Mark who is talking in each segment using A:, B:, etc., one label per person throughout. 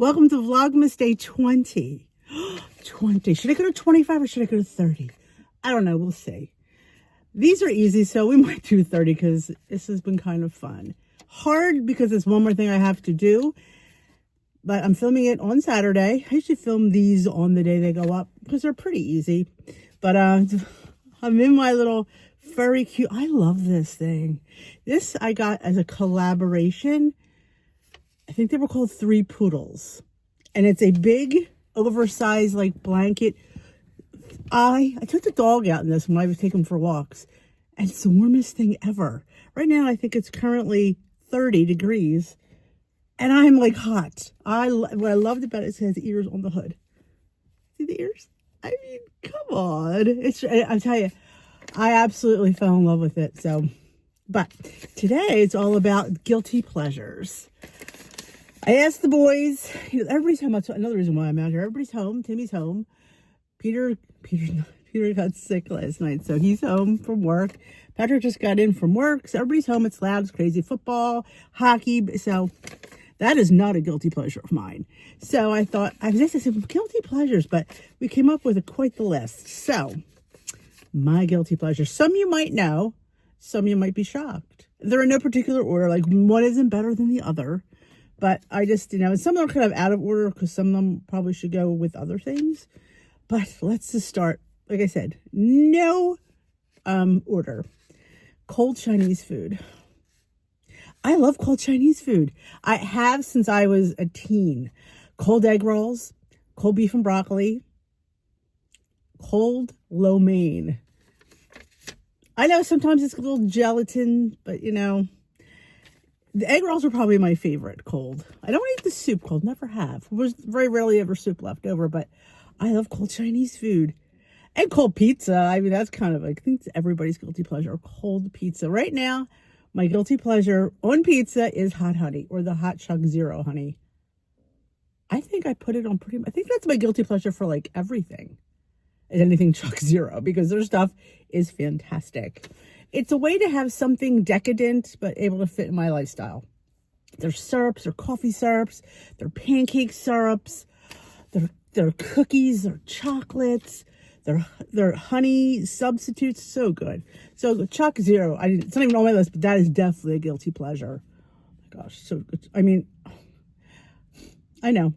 A: Welcome to Vlogmas Day 20. 20. Should I go to 25 or should I go to 30? I don't know. We'll see. These are easy, so we might do 30 because this has been kind of fun. Hard because it's one more thing I have to do. But I'm filming it on Saturday. I usually film these on the day they go up because they're pretty easy. But I'm in my little furry cute. I love this thing. This I got as a collaboration. I think they were called Three Poodles. And it's a big, oversized, like, blanket. I took the dog out in this when I was taking him for walks. And it's the warmest thing ever. Right now, I think it's currently 30 degrees. And I'm, like, hot. What I loved about it has ears on the hood. See the ears? I mean, come on. I tell you, I absolutely fell in love with it. So, but today it's all about guilty pleasures. I asked the boys, everybody's home. That's another reason why I'm out here. Everybody's home. Timmy's home. Peter got sick last night, so he's home from work. Patrick just got in from work, so everybody's home. It's loud. It's crazy. Football, hockey. So that is not a guilty pleasure of mine. So I thought, I said guilty pleasures, but we came up with quite the list. So my guilty pleasures. Some you might know. Some you might be shocked. They're in no particular order. Like one isn't better than the other. But I just, some of them are kind of out of order because some of them probably should go with other things. But let's just start, like I said, no order. Cold Chinese food. I love cold Chinese food. I have since I was a teen. Cold egg rolls, cold beef and broccoli, cold lo mein. I know sometimes it's a little gelatin, but the egg rolls are probably my favorite cold. I don't eat the soup cold, never have. There's very rarely ever soup left over, but I love cold Chinese food. And cold pizza. I mean, that's kind of, I think it's everybody's guilty pleasure, cold pizza. Right now, my guilty pleasure on pizza is hot honey or the hot Chuck Zero honey. I think I put it on I think that's my guilty pleasure for like everything. Anything Chuck Zero because their stuff is fantastic. It's a way to have something decadent, but able to fit in my lifestyle. They're syrups, they're coffee syrups, they're pancake syrups, they're cookies, they're chocolates, they're honey substitutes. So good. So Chuck Zero, it's not even on my list, but that is definitely a guilty pleasure. Oh my gosh, so good. I mean, I know.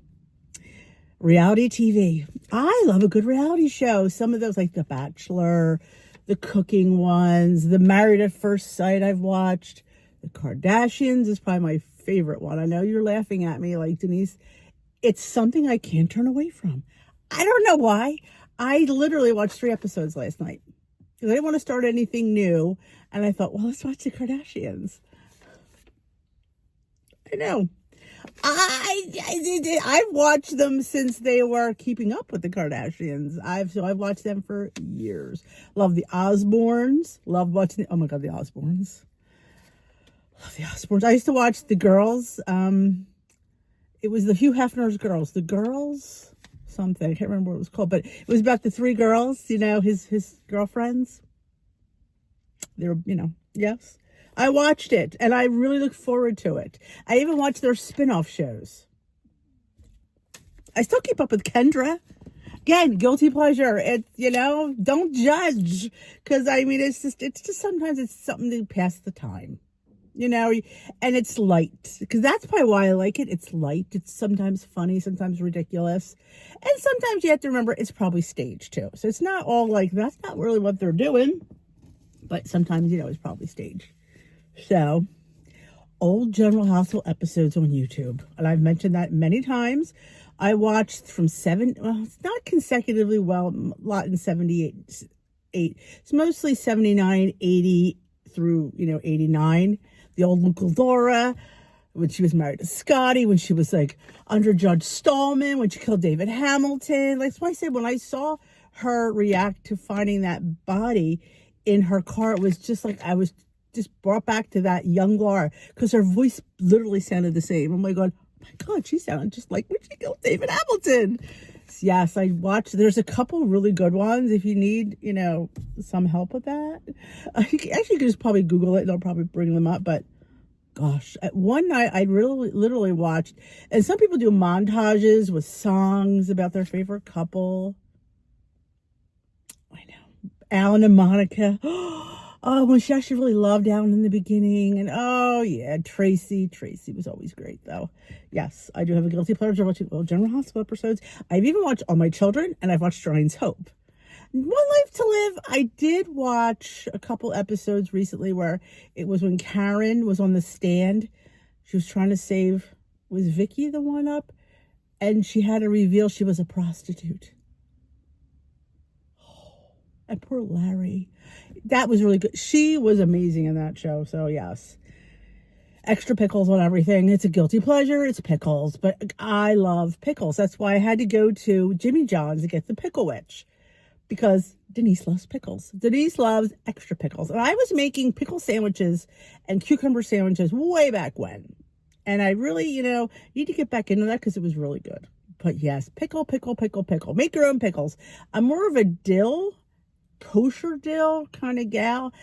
A: Reality TV. I love a good reality show. Some of those like The Bachelor, the cooking ones, the Married at First Sight I've watched. The Kardashians is probably my favorite one. I know you're laughing at me like, Denise. It's something I can't turn away from. I don't know why. I literally watched 3 episodes last night. Because I didn't want to start anything new. And I thought, well, let's watch the Kardashians. I know. I've watched them since they were keeping up with the Kardashians. I've watched them for years. Love the Osbournes. Love watching oh my God, the Osbournes. Love the Osbournes. I used to watch the girls. It was the Hugh Hefner's girls. The girls something. I can't remember what it was called, but it was about the 3 girls, his girlfriends. They're, yes. I watched it, and I really look forward to it. I even watched their spin-off shows. I still keep up with Kendra. Again, guilty pleasure. Don't judge. Because, it's just sometimes it's something to pass the time. And it's light. Because that's probably why I like it. It's light. It's sometimes funny, sometimes ridiculous. And sometimes you have to remember it's probably staged, too. So it's not all like, that's not really what they're doing. But sometimes, it's probably staged. So, old General Hospital episodes on YouTube. And I've mentioned that many times. I watched from it's not consecutively, a lot in 78. It's mostly 79, 80 through, 89. The old Uncle Dora, when she was married to Scotty, when she was like under Judge Stallman, when she killed David Hamilton. Like, that's why I said when I saw her react to finding that body in her car, it was just like I was just brought back to that young Laura because her voice literally sounded the same. I'm like, oh my God, she sounded just like when she killed David Hamilton. Yes, I watched. There's a couple really good ones. If you need, some help with that, actually, you can just probably Google it. They'll probably bring them up. But Gosh, at one night I really literally watched, and some people do montages with songs about their favorite couple. I know. Alan and Monica. Oh, when she actually really loved Alan in the beginning. And oh, yeah, Tracy. Tracy was always great, though. Yes, I do have a guilty pleasure watching old General Hospital episodes. I've even watched All My Children, and I've watched Ryan's Hope. One Life to Live, I did watch a couple episodes recently where it was when Karen was on the stand. She was trying to save, was Vicky the one up? And she had to reveal she was a prostitute. And poor Larry. That was really good. She was amazing in that show. So, yes. Extra pickles on everything. It's a guilty pleasure. It's pickles. But I love pickles. That's why I had to go to Jimmy John's to get the Pickle Witch. Because Denise loves pickles. Denise loves extra pickles. And I was making pickle sandwiches and cucumber sandwiches way back when. And I really, need to get back into that because it was really good. But yes, pickle. Make your own pickles. I'm more of a dill, kosher dill kind of gal.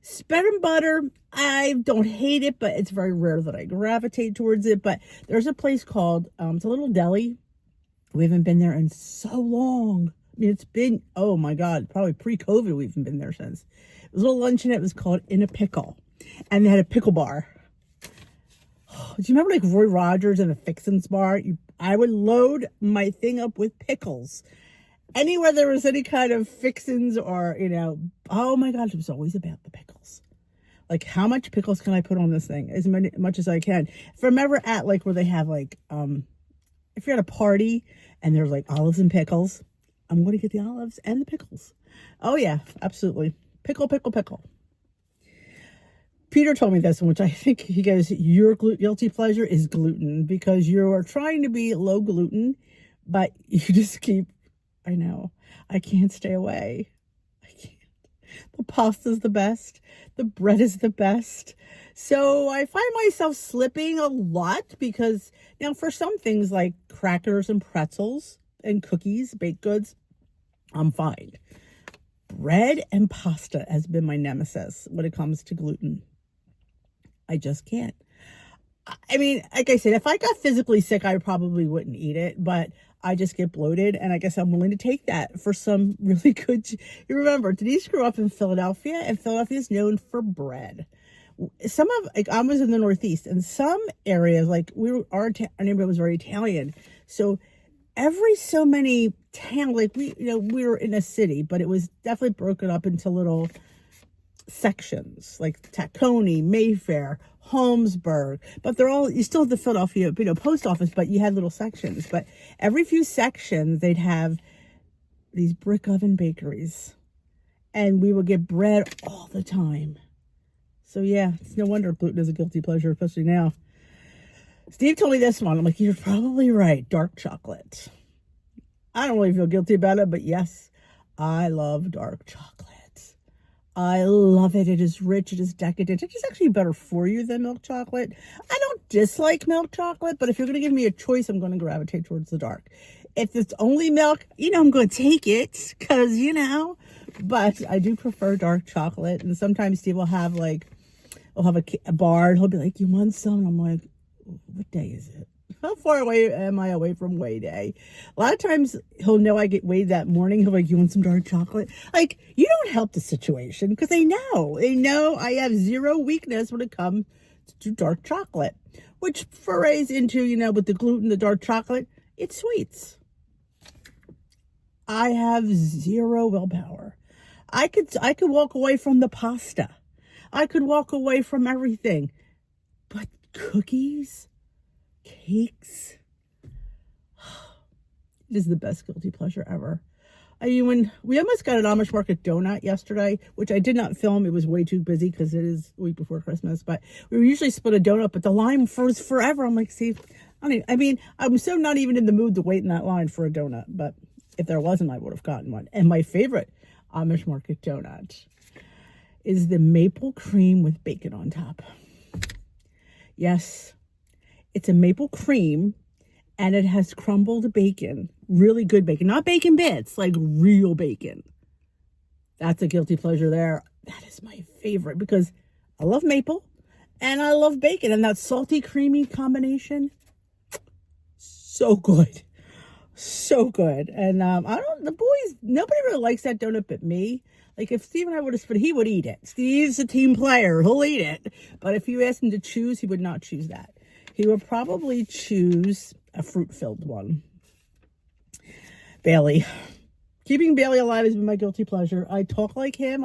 A: Spread and butter, I don't hate it, but it's very rare that I gravitate towards it. But there's a place called, it's a little deli. We haven't been there in so long. I mean, it's been, oh my God, probably pre-COVID we haven't been there since. It was a little luncheonette. It was called In a Pickle. And they had a pickle bar. Oh, do you remember like Roy Rogers and the Fixins bar? I would load my thing up with pickles. Anywhere there was any kind of fixins or, oh my God, it was always about the pickles. Like, how much pickles can I put on this thing? As much as I can. If I'm ever at like where they have like, if you're at a party and there's like olives and pickles, I'm going to get the olives and the pickles. Oh yeah, absolutely. Pickle. Peter told me this one, which I think he goes, your guilty pleasure is gluten because you are trying to be low gluten, but you just keep, I know, I can't stay away. I can't. The pasta's the best. The bread is the best. So I find myself slipping a lot because now for some things like crackers and pretzels and cookies, baked goods, I'm fine. Bread and pasta has been my nemesis when it comes to gluten. I just can't. I mean, like I said, if I got physically sick, I probably wouldn't eat it, but I just get bloated, and I guess I'm willing to take that for some really good. You remember, Denise grew up in Philadelphia, and Philadelphia is known for bread. I was in the Northeast, and some areas, like our neighborhood was very Italian, so every so many town, like we were in a city, but it was definitely broken up into little sections, like Tacony, Mayfair, Holmesburg, but you still have the Philadelphia, post office, but you had little sections. But every few sections, they'd have these brick oven bakeries, and we would get bread all the time. So yeah, it's no wonder gluten is a guilty pleasure, especially now. Steve told me this one. I'm like, you're probably right. Dark chocolate. I don't really feel guilty about it, but yes, I love dark chocolate. I love it. It is rich. It is decadent. It is actually better for you than milk chocolate. I don't dislike milk chocolate, but if you're going to give me a choice, I'm going to gravitate towards the dark. If it's only milk, I'm going to take it because, but I do prefer dark chocolate. And sometimes Steve will have a bar and he'll be like, you want some? And I'm like, what day is it? How far away am I away from weigh day? A lot of times he'll know I get weighed that morning. He'll be like, you want some dark chocolate? Like, you don't help the situation because they know I have zero weakness when it comes to dark chocolate, which forays into, with the gluten, the dark chocolate, it's sweets. I have zero willpower. I could walk away from the pasta. I could walk away from everything, but cookies, cakes, it is the best guilty pleasure ever. I mean, when we almost got an Amish market donut yesterday, which I did not film, it was way too busy because it is a week before Christmas, but we usually split a donut, but the line was forever. I'm like, see, I'm so not even in the mood to wait in that line for a donut, but if there wasn't, I would have gotten one. And my favorite Amish market donut is the maple cream with bacon on top. Yes, it's a maple cream, and it has crumbled bacon, really good bacon, not bacon bits, like real bacon. That's a guilty pleasure there. That is my favorite because I love maple, And I love bacon, and that salty, creamy combination, so good. So good. And the boys, nobody really likes that donut but me. Like if Steve and I would have split, he would eat it. Steve's a team player. He'll eat it. But if you asked him to choose, he would not choose that. He would probably choose a fruit-filled one. Bailey. Keeping Bailey alive has been my guilty pleasure. I talk like him.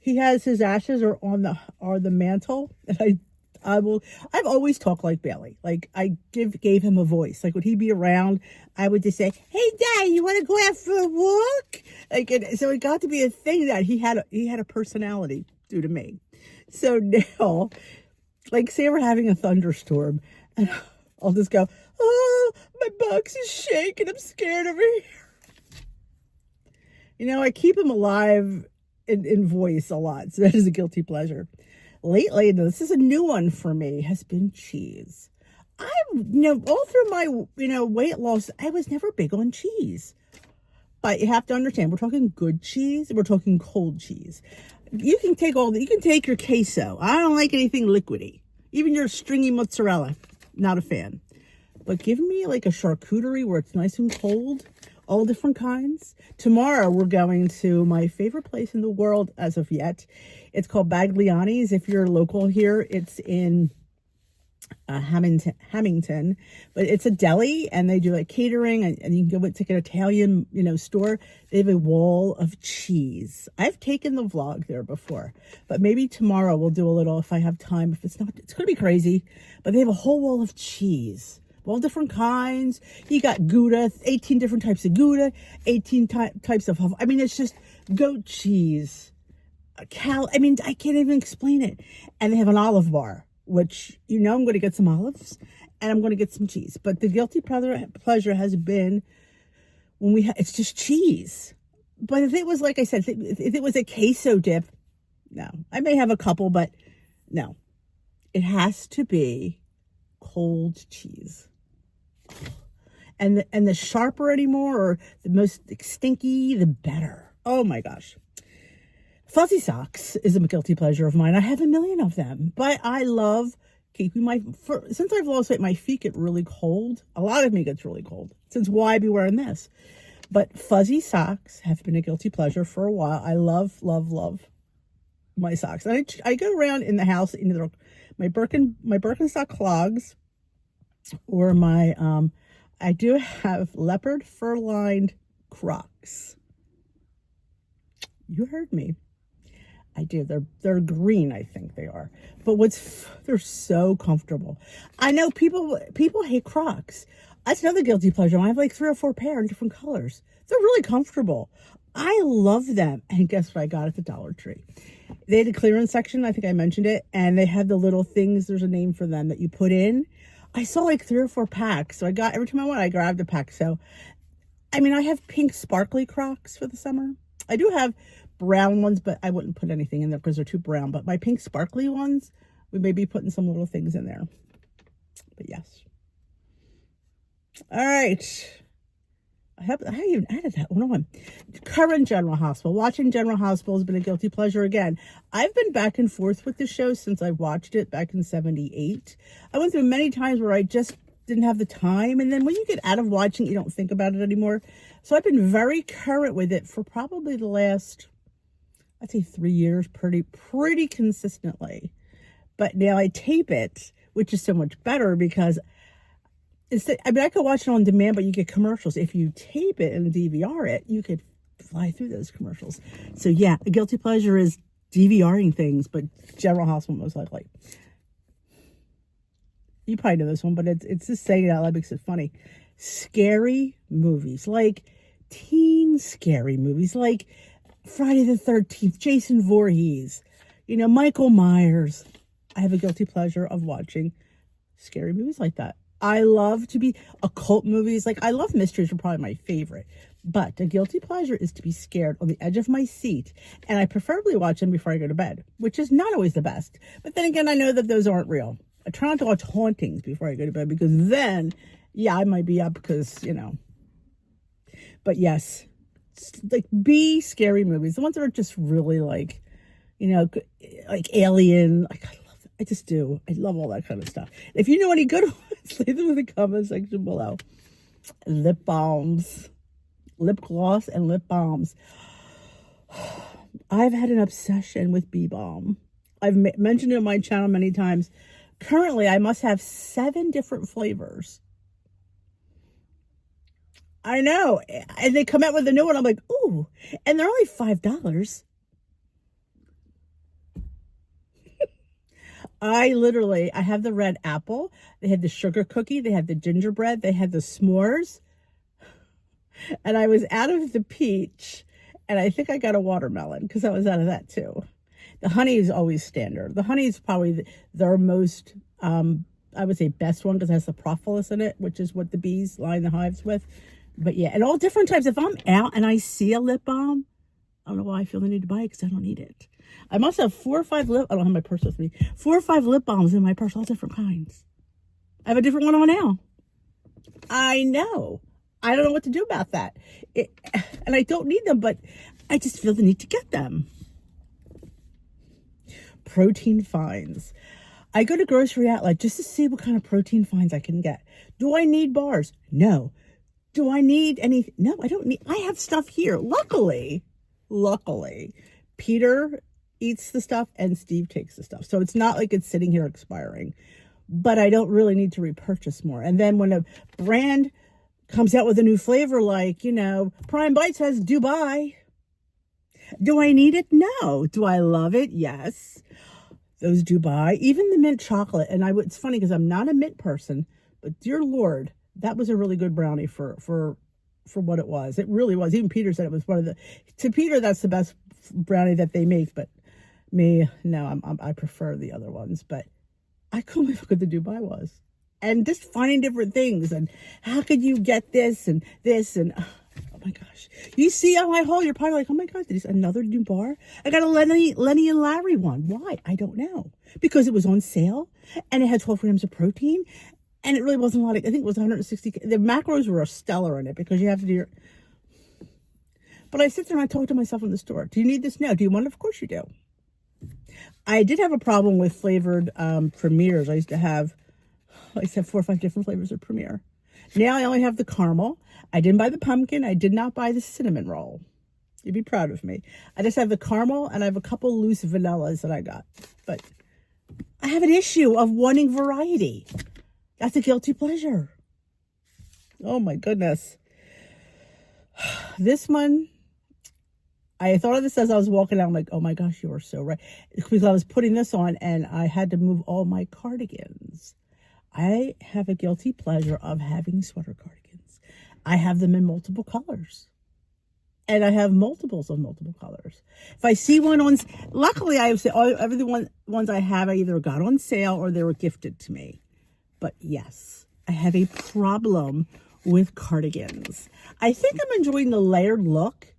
A: He has his ashes are on the mantle. And I've always talked like Bailey. Like I gave him a voice. Like would he be around, I would just say, "Hey Dad, you want to go out for a walk?" Like so it got to be a thing that he had a personality due to me. So now, like say we're having a thunderstorm and I'll just go, "Oh, my box is shaking. I'm scared over here." You know, I keep him alive in voice a lot. So that is a guilty pleasure. Lately, this is a new one for me, has been cheese. All through my, weight loss, I was never big on cheese. But you have to understand, we're talking good cheese, we're talking cold cheese. You can take your queso. I don't like anything liquidy. Even your stringy mozzarella, not a fan. But give me like a charcuterie where it's nice and cold, all different kinds. Tomorrow we're going to my favorite place in the world as of yet. It's called Bagliani's. If you're local here, it's in Hamilton, but it's a deli and they do like catering and you can go take an Italian, store. They have a wall of cheese. I've taken the vlog there before, but maybe tomorrow we'll do a little if I have time. If it's not, it's going to be crazy, but they have a whole wall of cheese. All different kinds. You got Gouda, 18 different types of Gouda, 18 types of, it's just goat cheese. I can't even explain it. And they have an olive bar, which, I'm going to get some olives and I'm going to get some cheese. But the guilty pleasure has been when it's just cheese. But if it was, like I said, if it was a queso dip, no. I may have a couple, but no. It has to be cold cheese. And the sharper anymore, or the most stinky, the better. Oh my gosh. Fuzzy socks is a guilty pleasure of mine. I have a million of them, but I love keeping since I've lost weight, my feet get really cold. A lot of me gets really cold. Since why be wearing this? But fuzzy socks have been a guilty pleasure for a while. I love, love, love my socks. I go around in the house in my Birkenstock clogs, or I do have leopard fur-lined Crocs. You heard me. I do. They're green, I think they are. But they're so comfortable. I know people hate Crocs. That's another guilty pleasure. I have like 3 or 4 pair in different colors. They're really comfortable. I love them. And guess what I got at the Dollar Tree? They had a clearance section. I think I mentioned it. And they had the little things. There's a name for them that you put in. I saw like 3 or 4 packs. So every time I went, I grabbed a pack. So, I have pink sparkly Crocs for the summer. I do have brown ones, but I wouldn't put anything in there because they're too brown. But my pink sparkly ones, we may be putting some little things in there. But yes. All right. I even added that one on. Current General Hospital. Watching General Hospital has been a guilty pleasure again. I've been back and forth with the show since I watched it back in 78. I went through many times where I just didn't have the time. And then when you get out of watching it, you don't think about it anymore. So I've been very current with it for probably the last, I'd say 3 years, pretty consistently. But now I tape it, which is so much better because I could watch it on demand, but you get commercials. If you tape it and DVR it, you could fly through those commercials. So yeah, a guilty pleasure is DVRing things, but General Hospital most likely. You probably know this one, but it's just saying it out loud makes it funny. Scary movies, like teen scary movies, like Friday the 13th, Jason Voorhees, Michael Myers. I have a guilty pleasure of watching scary movies like that. I love to be occult movies. Like I love mysteries are probably my favorite, but a guilty pleasure is to be scared on the edge of my seat. And I preferably watch them before I go to bed, which is not always the best. But then again, I know that those aren't real. I try not to watch hauntings before I go to bed because then, yeah, I might be up because, but yes, like B scary movies, the ones that are just really like, like Alien, like I love them. I just do. I love all that kind of stuff. If you know any good ones, leave them in the comment section below. Lip balms, lip gloss, and lip balms. I've had an obsession with bee balm. I've mentioned it on my channel many times. Currently, I must have 7 different flavors. I know. And they come out with a new one. I'm like, ooh. And they're only $5. I have the red apple. They had the sugar cookie. They had the gingerbread. They had the s'mores. And I was out of the peach. And I think I got a watermelon because I was out of that too. The honey is always standard. The honey is probably their most, I would say, best one because it has the propolis in it, which is what the bees line the hives with. But yeah, and all different types. If I'm out and I see a lip balm, I don't know why I feel the need to buy it because I don't need it. I must have 4 or 5 I don't have my purse with me. 4 or 5 lip balms in my purse, all different kinds. I have a different one on now. I know. I don't know what to do about that. And I don't need them, but I just feel the need to get them. Protein finds. I go to Grocery Outlet just to see what kind of protein finds I can get. Do I need bars? No. Do I need anything? No, I don't need. I have stuff here. Luckily, Peter eats the stuff and Steve takes the stuff. So it's not like it's sitting here expiring. But I don't really need to repurchase more. And then when a brand comes out with a new flavor, like, Prime Bites has Dubai. Do I need it? No. Do I love it? Yes. Those Dubai, even the mint chocolate. And it's funny because I'm not a mint person, but dear Lord, that was a really good brownie for what it was. It really was. Even Peter said it was to Peter, that's the best brownie that they make. But me, no, I prefer the other ones. But I couldn't believe how good the Dubai was. And just finding different things and how could you get this and oh my gosh. You see on my haul, you're probably like, oh my God, there's another new bar. I got a Lenny and Larry one. Why? I don't know. Because it was on sale and it had 12 grams of protein and it really wasn't a lot. I think it was 160. The macros were stellar in it because you have to do your. But I sit there and I talk to myself in the store. Do you need this? No. Do you want it? Of course you do. I did have a problem with flavored premiers. I used to have 4 or 5 different flavors of Premier. Now I only have the caramel. I didn't buy the pumpkin. I did not buy the cinnamon roll. You'd be proud of me. I just have the caramel and I have a couple loose vanillas that I got. But I have an issue of wanting variety. That's a guilty pleasure. Oh my goodness. This one, I thought of this as I was walking out. I'm like, oh my gosh, you are so right. Because I was putting this on and I had to move all my cardigans. I have a guilty pleasure of having sweater cardigans. I have them in multiple colors. And I have multiples of multiple colors. If I see one on, luckily I have every ones I have I either got on sale or they were gifted to me. But yes, I have a problem with cardigans. I think I'm enjoying the layered look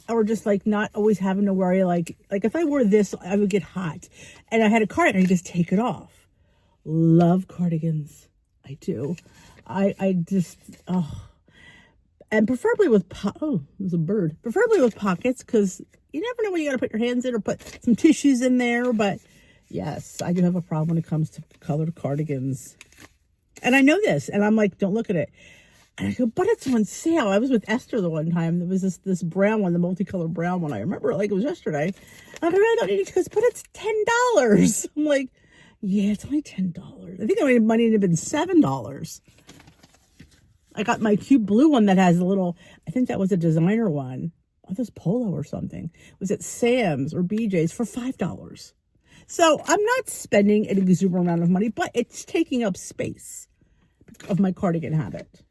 A: or just like not always having to worry like if I wore this, I would get hot. And I had a cardigan, I could just take it off. Love cardigans. I do. I just, and preferably with, there's a bird. Preferably with pockets because you never know when you got to put your hands in or put some tissues in there. But yes, I do have a problem when it comes to colored cardigans. And I know this. And I'm like, don't look at it. And I go, but it's on sale. I was with Esther the one time. There was this brown one, the multicolored brown one. I remember it like it was yesterday. And I go, I don't need it. She goes, but it's $10. I'm like, yeah, it's only $10. I think I made money and it had been $7. I got my cute blue one that has a little, I think that was a designer one. Oh, this Polo or something. It was at Sam's or BJ's for $5. So I'm not spending an exuberant amount of money, but it's taking up space of my cardigan habit.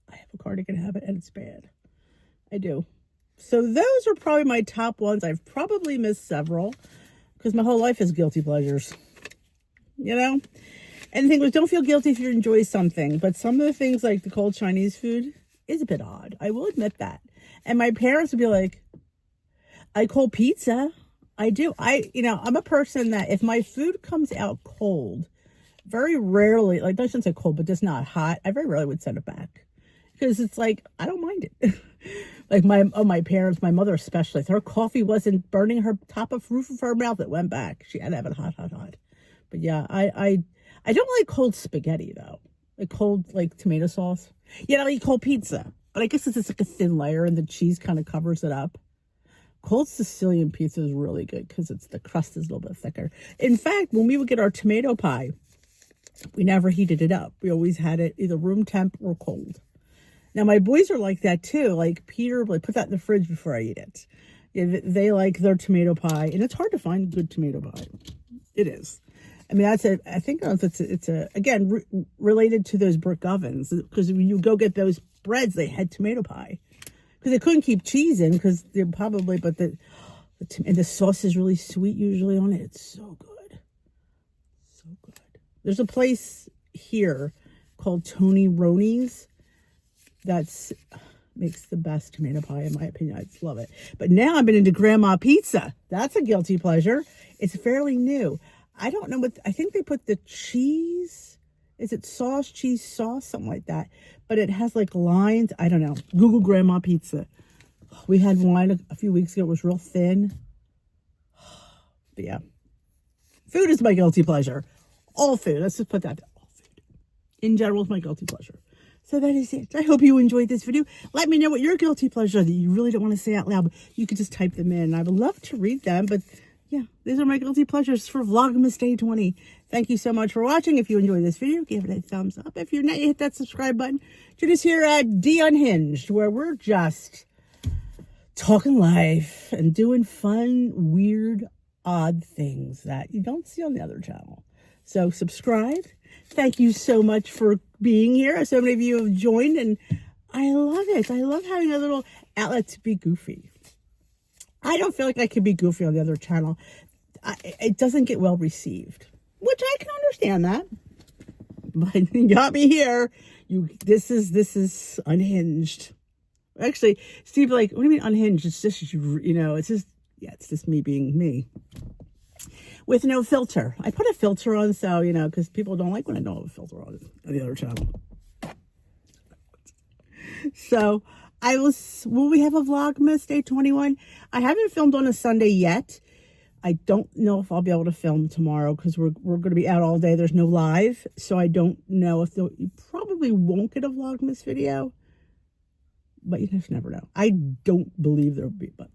A: I have a cardigan habit and it's bad. I do. So those are probably my top ones. I've probably missed several because my whole life is guilty pleasures. And the thing was, don't feel guilty if you enjoy something. But some of the things like the cold Chinese food is a bit odd. I will admit that. And my parents would be like, I cold pizza. I do. I'm a person that if my food comes out cold, very rarely, like I shouldn't say cold, but just not hot, I very rarely would send it back. Because it's like, I don't mind it. Like my parents, my mother especially, if her coffee wasn't burning her roof of her mouth, it went back. She had to have it hot, hot, hot. But yeah, I don't like cold spaghetti though. Like cold, like tomato sauce. Yeah, I like cold pizza. But I guess it's just like a thin layer and the cheese kind of covers it up. Cold Sicilian pizza is really good because the crust is a little bit thicker. In fact, when we would get our tomato pie, we never heated it up. We always had it either room temp or cold. Now, my boys are like that too. Like Peter, like put that in the fridge before I eat it. Yeah, they like their tomato pie. And it's hard to find good tomato pie. It is. I mean, I think it's again, related to those brick ovens. Because when you go get those breads, they had tomato pie. Because they couldn't keep cheese in because they're probably, but and the sauce is really sweet usually on it. It's so good. So good. There's a place here called Tony Roney's that's makes the best tomato pie in my opinion. I just love it. But now I've been into Grandma Pizza. That's a guilty pleasure. It's fairly new. I don't know I think they put the cheese. Is it cheese sauce, something like that? But it has like lines. I don't know. Google Grandma Pizza. We had one a few weeks ago. It was real thin. But yeah. Food is my guilty pleasure. All food. Let's just put that down. All food. In general is my guilty pleasure. So that is it. I hope you enjoyed this video. Let me know what your guilty pleasure are that you really don't want to say out loud. But you could just type them in. I would love to read them. But yeah, these are my guilty pleasures for Vlogmas Day 20. Thank you so much for watching. If you enjoyed this video, give it a thumbs up. If you're not, hit that subscribe button. Join us here at D Unhinged, where we're just talking life and doing fun, weird, odd things that you don't see on the other channel. So subscribe. Thank you so much for being here. So many of you have joined, and I love it. I love having a little outlet to be goofy. I don't feel like I could be goofy on the other channel. It doesn't get well received, which I can understand that. But you got me here. This is unhinged. Actually, Steve, like, what do you mean unhinged? It's just it's just me being me. With no filter. I put a filter on, so, because people don't like when I don't have a filter on the other channel. So, will we have a Vlogmas Day 21? I haven't filmed on a Sunday yet. I don't know if I'll be able to film tomorrow because we're going to be out all day. There's no live, so I don't know if you probably won't get a Vlogmas video. But you just never know. I don't believe there will be, but,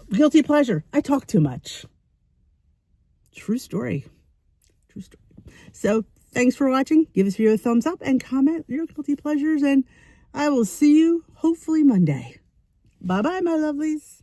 A: Guilty pleasure. I talk too much. True story. True story. So, thanks for watching. Give this video a thumbs up and comment your guilty pleasures. And I will see you hopefully Monday. Bye-bye, my lovelies.